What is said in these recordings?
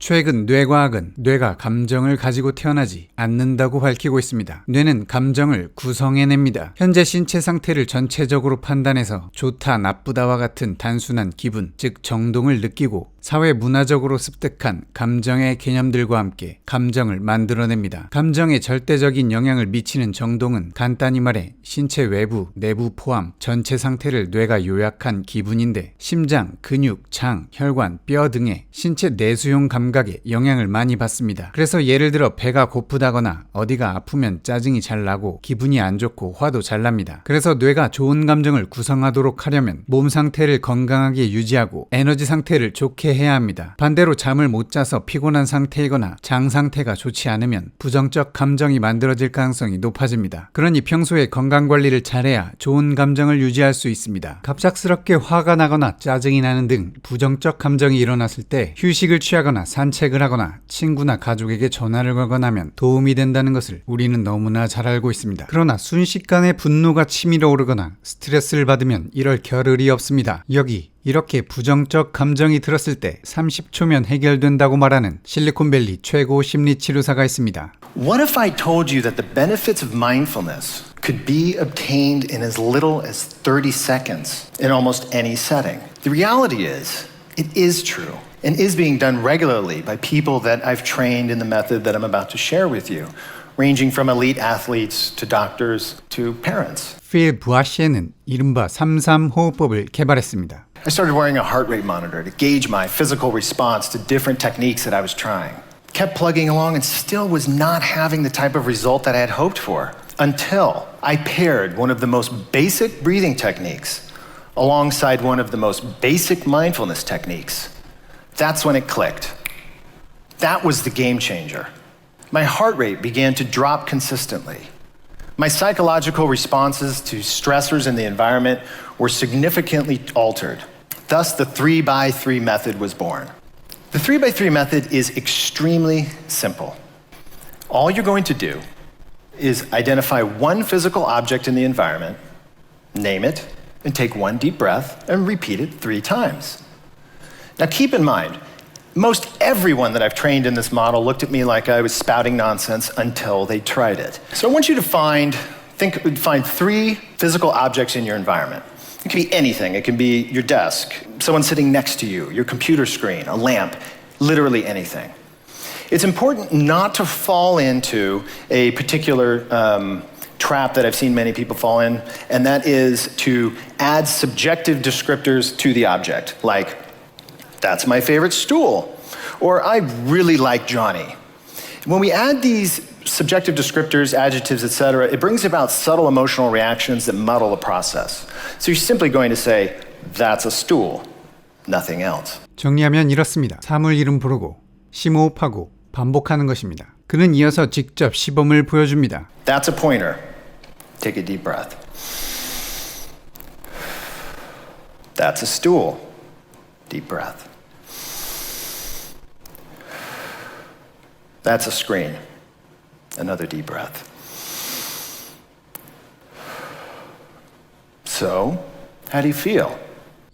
최근 뇌과학은 뇌가 감정을 가지고 태어나지 않는다고 밝히고 있습니다. 뇌는 감정을 구성해냅니다. 현재 신체 상태를 전체적으로 판단해서 좋다, 나쁘다와 같은 단순한 기분, 즉 정동을 느끼고 사회 문화적으로 습득한 감정의 개념들과 함께 감정을 만들어냅니다. 감정에 절대적인 영향을 미치는 정동은 간단히 말해 신체 외부, 내부 포함 전체 상태를 뇌가 요약한 기분인데 심장, 근육, 장, 혈관, 뼈 등의 신체 내수용 감각에 영향을 많이 받습니다. 그래서 예를 들어 배가 고프다거나 어디가 아프면 짜증이 잘 나고 기분이 안 좋고 화도 잘 납니다. 그래서 뇌가 좋은 감정을 구성하도록 하려면 몸 상태를 건강하게 유지하고 에너지 상태를 좋게 해야 합니다. 반대로 잠을 못 자서 피곤한 상태이거나 장 상태가 좋지 않으면 부정적 감정이 만들어질 가능성이 높아집니다. 그러니 평소에 건강관리를 잘해야 좋은 감정을 유지할 수 있습니다. 갑작스럽게 화가 나거나 짜증이 나는 등 부정적 감정이 일어났을 때 휴식을 취하거나 산책을 하거나 친구나 가족에게 전화를 걸거나 하면 도움이 된다는 것을 우리는 너무나 잘 알고 있습니다. 그러나 순식간에 분노가 치밀어 오르거나 스트레스를 받으면 이럴 겨를이 없습니다. 여기 이렇게 부정적 감정이 들었을 때 30초면 해결된다고 말하는 실리콘밸리 최고 심리치료사가 있습니다. What if I told you that the benefits of mindfulness could be obtained in as little as 30 seconds in almost any setting? The reality is, it is true and is being done regularly by people that I've trained in the method that I'm about to share with you, ranging from elite athletes to doctors to parents. 필 부아시에는 이른바 33호흡법을 개발했습니다. I started wearing a heart rate monitor to gauge my physical response to different techniques that I was trying. Kept plugging along and still was not having the type of result that I had hoped for until I paired one of the most basic breathing techniques alongside one of the most basic mindfulness techniques. That's when it clicked. That was the game changer. My heart rate began to drop consistently. My psychological responses to stressors in the environment were significantly altered. Thus, the 3x3 method was born. The 3x3 method is extremely simple. All you're going to do is identify one physical object in the environment, name it, and take one deep breath and repeat it 3 times. Now keep in mind, most everyone that I've trained in this model looked at me like I was spouting nonsense until they tried it. So I want you to find 3 physical objects in your environment. It can be anything. It can be your desk, someone sitting next to you, your computer screen, a lamp, literally anything. It's important not to fall into a particular trap that I've seen many people fall in, and that is to add subjective descriptors to the object, like, that's my favorite stool, or I really like Johnny. When we add these subjective descriptors, adjectives, etc., it brings about subtle emotional reactions that muddle the process. So you're simply going to say, that's a stool, nothing else. 정리하면 이렇습니다. 사물 이름 부르고 심호흡하고 반복하는 것입니다. 그는 이어서 직접 시범을 보여줍니다. That's a pointer. Take a deep breath. That's a stool. Deep breath. That's a screen. Another deep breath. So, how do you feel?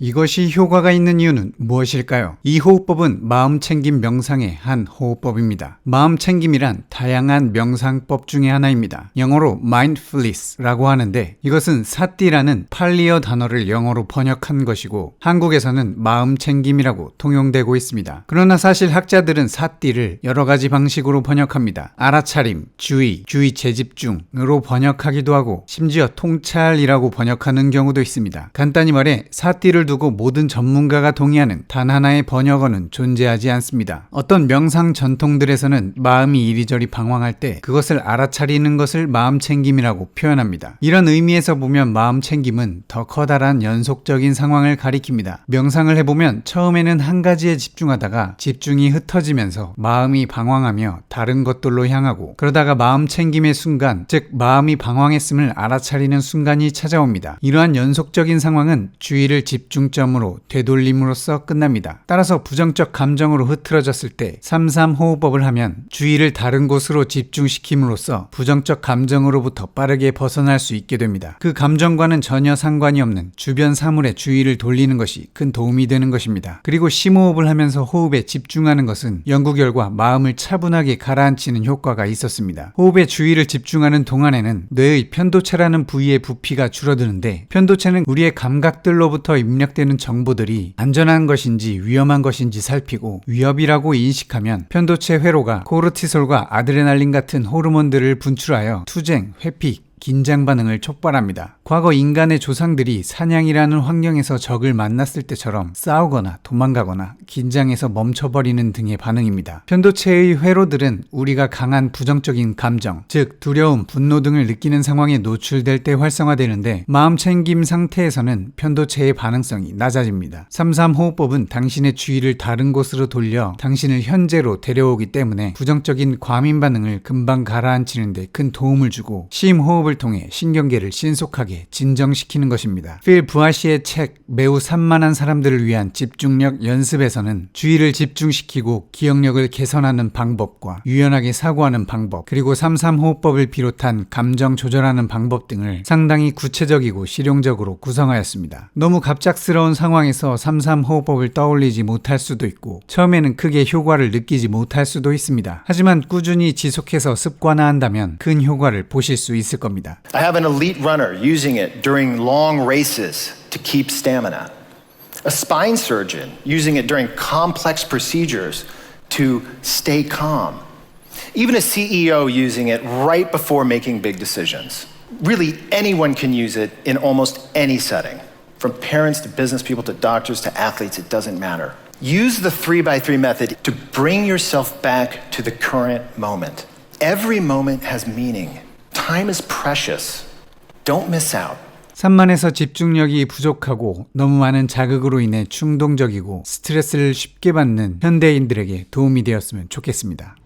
이것이 효과가 있는 이유는 무엇일까요? 이 호흡법은 마음챙김 명상의 한 호흡법입니다. 마음챙김이란 다양한 명상법 중에 하나입니다. 영어로 mindfulness라고 하는데 이것은 사띠라는 팔리어 단어를 영어로 번역한 것이고 한국에서는 마음챙김이라고 통용되고 있습니다. 그러나 사실 학자들은 사띠를 여러 가지 방식으로 번역합니다. 알아차림, 주의 재집중으로 번역하기도 하고 심지어 통찰이라고 번역하는 경우도 있습니다. 간단히 말해 사띠를 두고 모든 전문가가 동의하는 단 하나의 번역어는 존재하지 않습니다. 어떤 명상 전통들에서는 마음이 이리저리 방황할 때 그것을 알아차리는 것을 마음챙김이라고 표현합니다. 이런 의미에서 보면 마음챙김은 더 커다란 연속적인 상황을 가리킵니다. 명상을 해보면 처음에는 한 가지에 집중하다가 집중이 흩어지면서 마음이 방황하며 다른 것들로 향하고 그러다가 마음챙김의 순간, 즉 마음이 방황했음을 알아차리는 순간이 찾아옵니다. 이러한 연속적인 상황은 주의를 집중 집중점으로 되돌림으로써 끝납니다. 따라서 부정적 감정으로 흐트러졌을 때 3-3호흡법을 하면 주의를 다른 곳으로 집중시킴으로써 부정적 감정으로부터 빠르게 벗어날 수 있게 됩니다. 그 감정과는 전혀 상관이 없는 주변 사물에 주의를 돌리는 것이 큰 도움이 되는 것입니다. 그리고 심호흡을 하면서 호흡에 집중하는 것은 연구 결과 마음을 차분하게 가라앉히는 효과가 있었습니다. 호흡에 주의를 집중하는 동안에는 뇌의 편도체라는 부위의 부피가 줄어드는데, 편도체는 우리의 감각들로부터 입력되는 정보들이 안전한 것인지 위험한 것인지 살피고 위협이라고 인식하면 편도체 회로가 코르티솔과 아드레날린 같은 호르몬들을 분출하여 투쟁, 회피, 긴장 반응을 촉발합니다. 과거 인간의 조상들이 사냥이라는 환경에서 적을 만났을 때처럼 싸우거나 도망가거나 긴장해서 멈춰버리는 등의 반응입니다. 편도체의 회로들은 우리가 강한 부정적인 감정, 즉 두려움, 분노 등을 느끼는 상황에 노출될 때 활성화되는데, 마음 챙김 상태에서는 편도체의 반응성이 낮아집니다. 3-3호흡법은 당신의 주의를 다른 곳으로 돌려 당신을 현재로 데려오기 때문에 부정적인 과민 반응을 금방 가라앉히는 데 큰 도움을 주고, 심호흡을 통해 신경계를 신속하게 진정시키는 것입니다. 필 부하시의 책 매우 산만한 사람들을 위한 집중력 연습에서는 주의를 집중시키고 기억력을 개선하는 방법과 유연하게 사고하는 방법, 그리고 3-3호흡법을 비롯한 감정 조절하는 방법 등을 상당히 구체적이고 실용적으로 구성하였습니다. 너무 갑작스러운 상황에서 3-3호흡법을 떠올리지 못할 수도 있고 처음에는 크게 효과를 느끼지 못할 수도 있습니다. 하지만 꾸준히 지속해서 습관화한다면 큰 효과를 보실 수 있을 겁니다. I have an elite runner using it during long races to keep stamina. A spine surgeon using it during complex procedures to stay calm. Even a CEO using it right before making big decisions. Really, anyone can use it in almost any setting. From parents to business people to doctors to athletes, it doesn't matter. Use the 3x3 method to bring yourself back to the current moment. Every moment has meaning. Time is precious. Don't miss out. 산만해서 집중력이 부족하고 너무 많은 자극으로 인해 충동적이고 스트레스를 쉽게 받는 현대인들에게 도움이 되었으면 좋겠습니다.